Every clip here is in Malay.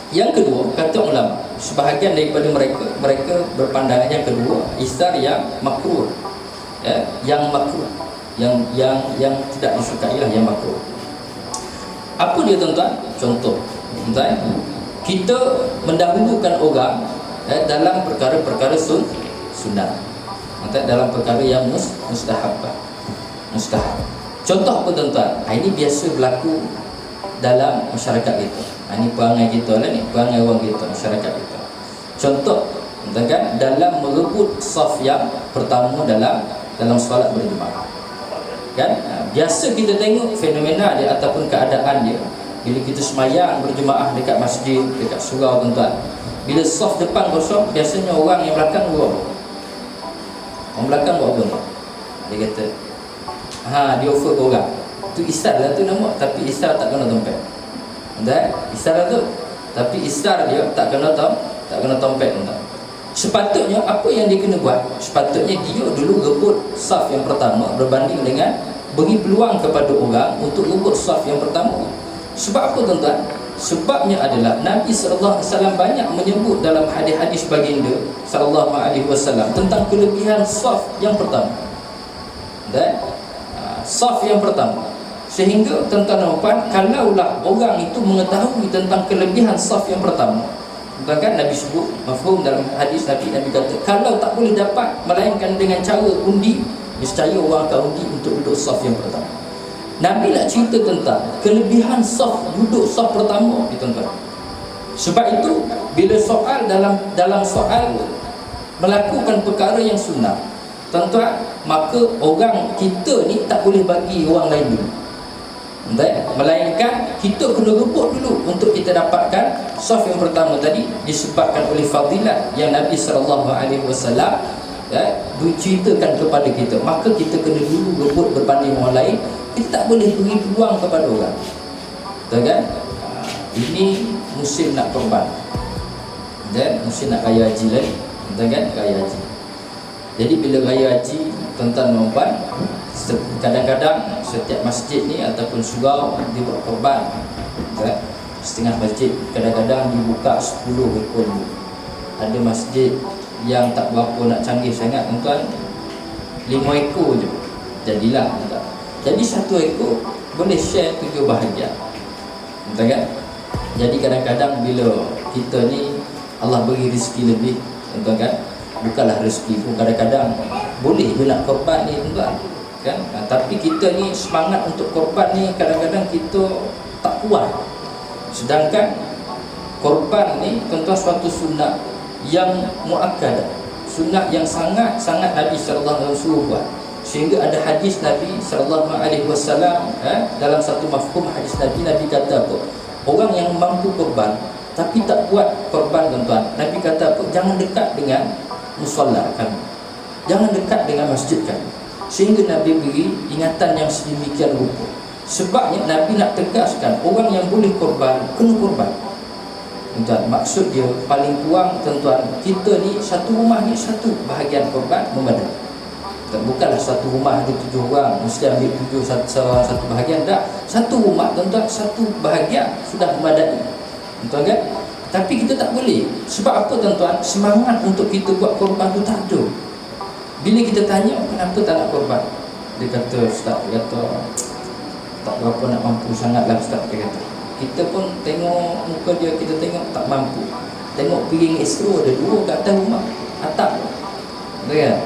Yang kedua, kata ulama, sebahagian daripada mereka berpandangan yang kedua, istar yang makruh, ya, yang makruh, yang tidak disukai lah, yang makruh. Apa dia tuan-tuan? Contoh, tuan-tuan, kita mendahulukan orang dalam perkara-perkara sunnah, dalam perkara yang mustahab. Contoh apa tuan-tuan? Ini biasa berlaku dalam masyarakat kita. Ini perangai kita lah ni, perangai orang kita, masyarakat kita. Contoh, kan, dalam merebut saf yang pertama dalam solat berjemaah. Kan? Biasa kita tengok fenomena dia ataupun keadaan dia bila kita semayang berjemaah dekat masjid, dekat surau tuan-tuan. Bila saf depan kosong, biasanya orang yang belakang buat apa? Orang belakang buat apa? Dia kata, dia offer ke orang. Tu istar lah tu nama, tapi istar tak kena dompet. Istar tu, tapi istar dia tak kena dompet. Sepatutnya apa yang dia kena buat? Sepatutnya dia dulu rebut saf yang pertama berbanding dengan beri peluang kepada orang untuk rebut saf yang pertama. Sebab apa tuan-tuan? Sebabnya adalah Nabi SAW banyak menyebut dalam hadis-hadis baginda SAW tentang kelebihan saf yang pertama. Saf yang pertama. Sehingga tuan-tuan dan puan, kalaulah orang itu mengetahui tentang kelebihan saf yang pertama, kan Nabi sebut mafhum dalam hadis, Nabi kata kalau tak boleh dapat melainkan dengan cara undi, nescaya orang akan undi untuk duduk saf yang pertama. Nabi nak cerita tentang kelebihan saf, duduk saf pertama, tuan-tuan. Sebab itu bila soal dalam soal melakukan perkara yang sunnah, tuan-tuan, maka orang kita ni tak boleh bagi orang lain dulu, melainkan kita kena rebut dulu untuk kita dapatkan saf yang pertama tadi, disebabkan oleh fadilat yang Nabi SAW ceritakan kepada kita. Maka kita kena dulu rebut berbanding orang lain. Kita tak boleh beri peluang kepada orang. Betul kan? Ini musim nak korban, dan musim nak raya haji lagi. Betul kan? Raya haji. Jadi bila raya haji, tuan-tuan dan puan, kadang-kadang setiap masjid ni ataupun surau dibuat korban. Setengah masjid kadang-kadang dibuka 10 ekor. Ada masjid yang tak berapa nak canggih sangat, tuan-tuan, 5 ekor je jadilah, tuan-tuan. Jadi 1 ekor boleh share 7 bahagian, betul kan? Jadi kadang-kadang bila kita ni Allah beri rezeki lebih, tuan-tuan kan, bukanlah rezeki pun, kadang-kadang boleh je nak korban ni, tuan-tuan kan. Tapi kita ni semangat untuk korban ni kadang-kadang kita tak kuat. Sedangkan korban ni, tuan-tuan, suatu sunnah yang muakkadah, sunnah yang sangat-sangat Nabi SAW suruh buat. Sehingga ada hadis Nabi SAW, dalam satu mafhum hadis Nabi kata apa? Orang yang mampu korban tapi tak buat korban, tuan-tuan, Nabi kata apa? Jangan dekat dengan musalla kami, jangan dekat dengan masjid kami. Sehingga Nabi beri ingatan yang sedemikian rupa. Sebabnya Nabi nak tegaskan orang yang boleh korban, kena korban, tuan-tuan. Maksud dia paling kurang, tuan-tuan, kita ni satu rumah ni satu bahagian korban memadai. Bukanlah satu rumah ada 7 orang mesti ambil 7 satu bahagian. Tak, satu rumah, tuan-tuan, satu bahagian sudah memadai, tuan-tuan kan. Tapi kita tak boleh. Sebab apa, tuan-tuan? Semangat untuk kita buat korban tu tak ada. Bila kita tanya kenapa tak nak korban, dia kata, Ustaz, dia kata tak berapa nak mampu sangat lah, Ustaz, dia kata. Kita pun tengok muka dia, kita tengok tak mampu. Tengok piring ekstro ada 2 kat atas rumah, atap, betul kan?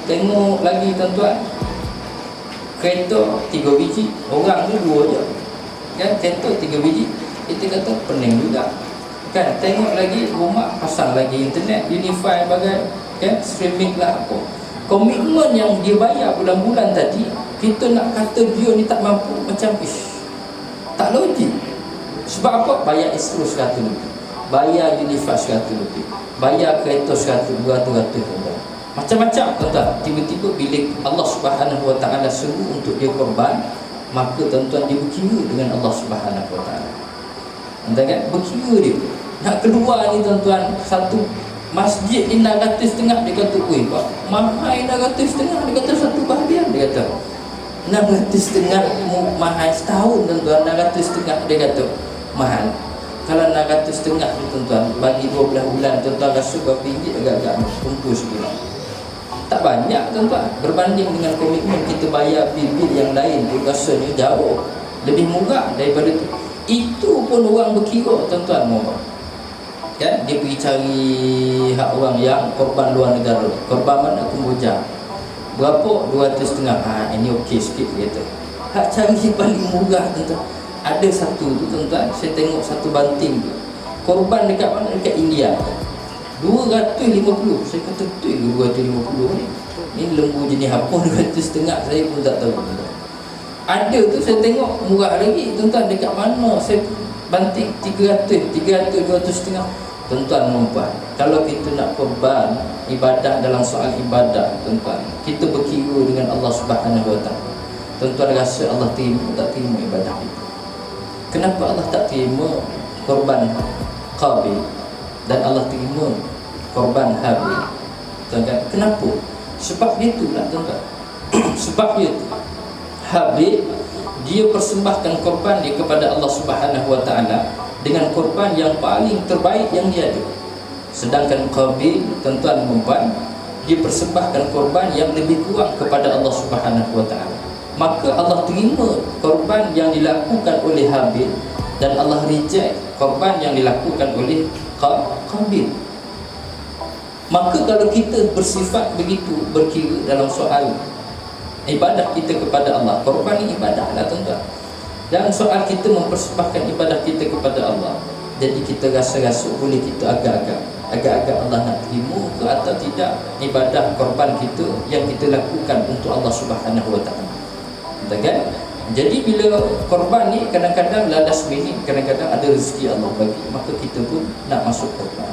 Tengok lagi, tuan-tuan, kereta 3 biji, orang tu 2 je kan, kereta 3 biji, kita kata pening juga kan. Tengok lagi rumah, pasang lagi internet, unify bagai kan, streaming lah apa. Komitmen yang dia bayar bulan-bulan tadi, kita nak kata dia ni tak mampu, macam tak logik. Sebab apa? Bayar ekstro 100 lebih, bayar unify 100 lebih, bayar kereta 100, 200, macam-macam, tuan-tuan. Tiba-tiba bila Allah Subhanahu Wa Taala seru untuk dia korban, maka tuan-tuan dia berkira dengan Allah Subhanahu Wa Taala. Tuan-tuan kan, berkira dia nak keluar ni, tuan-tuan, satu masjid ni 650, dia kata, "Oi, Pak, mahal 650." Dia kata satu bahagian, dia kata 650 mahal setahun, tuan-tuan. 650 dia kata mahal. Kalau 600 setengah ni tuan-tuan, bagi 12 bulan tuan-tuan rasa berapa ringgit agak-agak kumpul sebulan. Tak banyak tuan-tuan. Berbanding dengan komitmen kita bayar bil-bil yang lain, dia rasanya jauh lebih murah daripada tu. Itu pun orang berkira tuan-tuan mohon. Kan dia pergi cari hak orang yang korban luar negara. Korban mana? Kemboja. Berapa? 200 setengah. Ini okey sikit kata. Hak cari paling murah tuan-tuan. Ada satu tu tuan-tuan, saya tengok satu banting tu. Korban dekat mana? Dekat India. 250. Saya kata betul ke 250 ni? Ni lembu jenis apa 200 setengah saya pun tak tahu. Ada tu saya tengok murah lagi tuan-tuan, dekat mana? Saya banting 300, 200 setengah. Tuan-tuan nampak, kalau kita nak korban ibadah dalam soal ibadah tuan-tuan, kita berkira dengan Allah Subhanahu Wa Taala. Tuan-tuan rasa Allah terima tak terima ibadah kita? Kenapa Allah tak terima korban Qabil dan Allah terima korban Habil? Tuan-tuan, kenapa? Sebab dia itulah tuan-tuan. Sebab dia Habil, dia persembahkan korban dia kepada Allah Subhanahu Wa Taala dengan korban yang paling terbaik yang dia ada. Sedangkan Qabil, tuan-tuan perempuan, dia persembahkan korban yang lebih kurang kepada Allah Subhanahu Wa Taala. Maka Allah terima korban yang dilakukan oleh Habil dan Allah reject korban yang dilakukan oleh Qabil. Maka kalau kita bersifat begitu, berkira dalam soal ibadah kita kepada Allah, korban ni ibadah lah tuan-tuan. Dan soal kita mempersembahkan ibadah kita kepada Allah, jadi kita rasa-rasa boleh kita agak-agak Allah nak terima ke atau tidak ibadah korban kita yang kita lakukan untuk Allah Subhanahu Wa Taala. Kan? Jadi bila korban ni kadang-kadang last minute, kadang-kadang ada rezeki Allah bagi, maka kita pun nak masuk korban.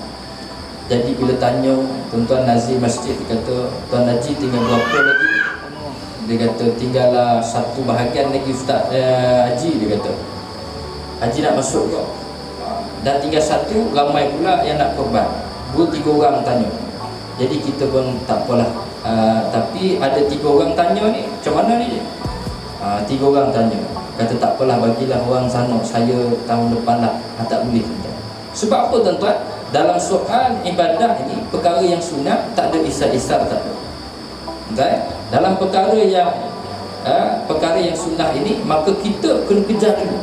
Jadi bila tanya tuan-tuan Nazir masjid, dia kata, Tuan Haji tinggal berapa lagi? Dia kata tinggallah satu bahagian lagi Ustaz Haji, dia kata Haji nak masuk ke? Dan tinggal satu, ramai pula yang nak korban. 2-3 orang tanya. Jadi kita pun tak apalah, tapi ada 3 orang tanya ni, macam mana ni? 3 orang tanya. Kata tak apalah, bagilah orang sana, saya tahun depan lah. Tak boleh. Sebab apa tuan-tuan? Dalam soal ibadah ni, perkara yang sunat tak ada isar-isar, tak ada. Okay? Dalam perkara yang sunnah ini, maka kita kena kejar dulu.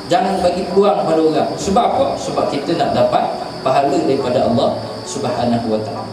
Jangan bagi peluang pada orang. Sebab apa? Sebab kita nak dapat pahala daripada Allah Subhanahu Wa Taala.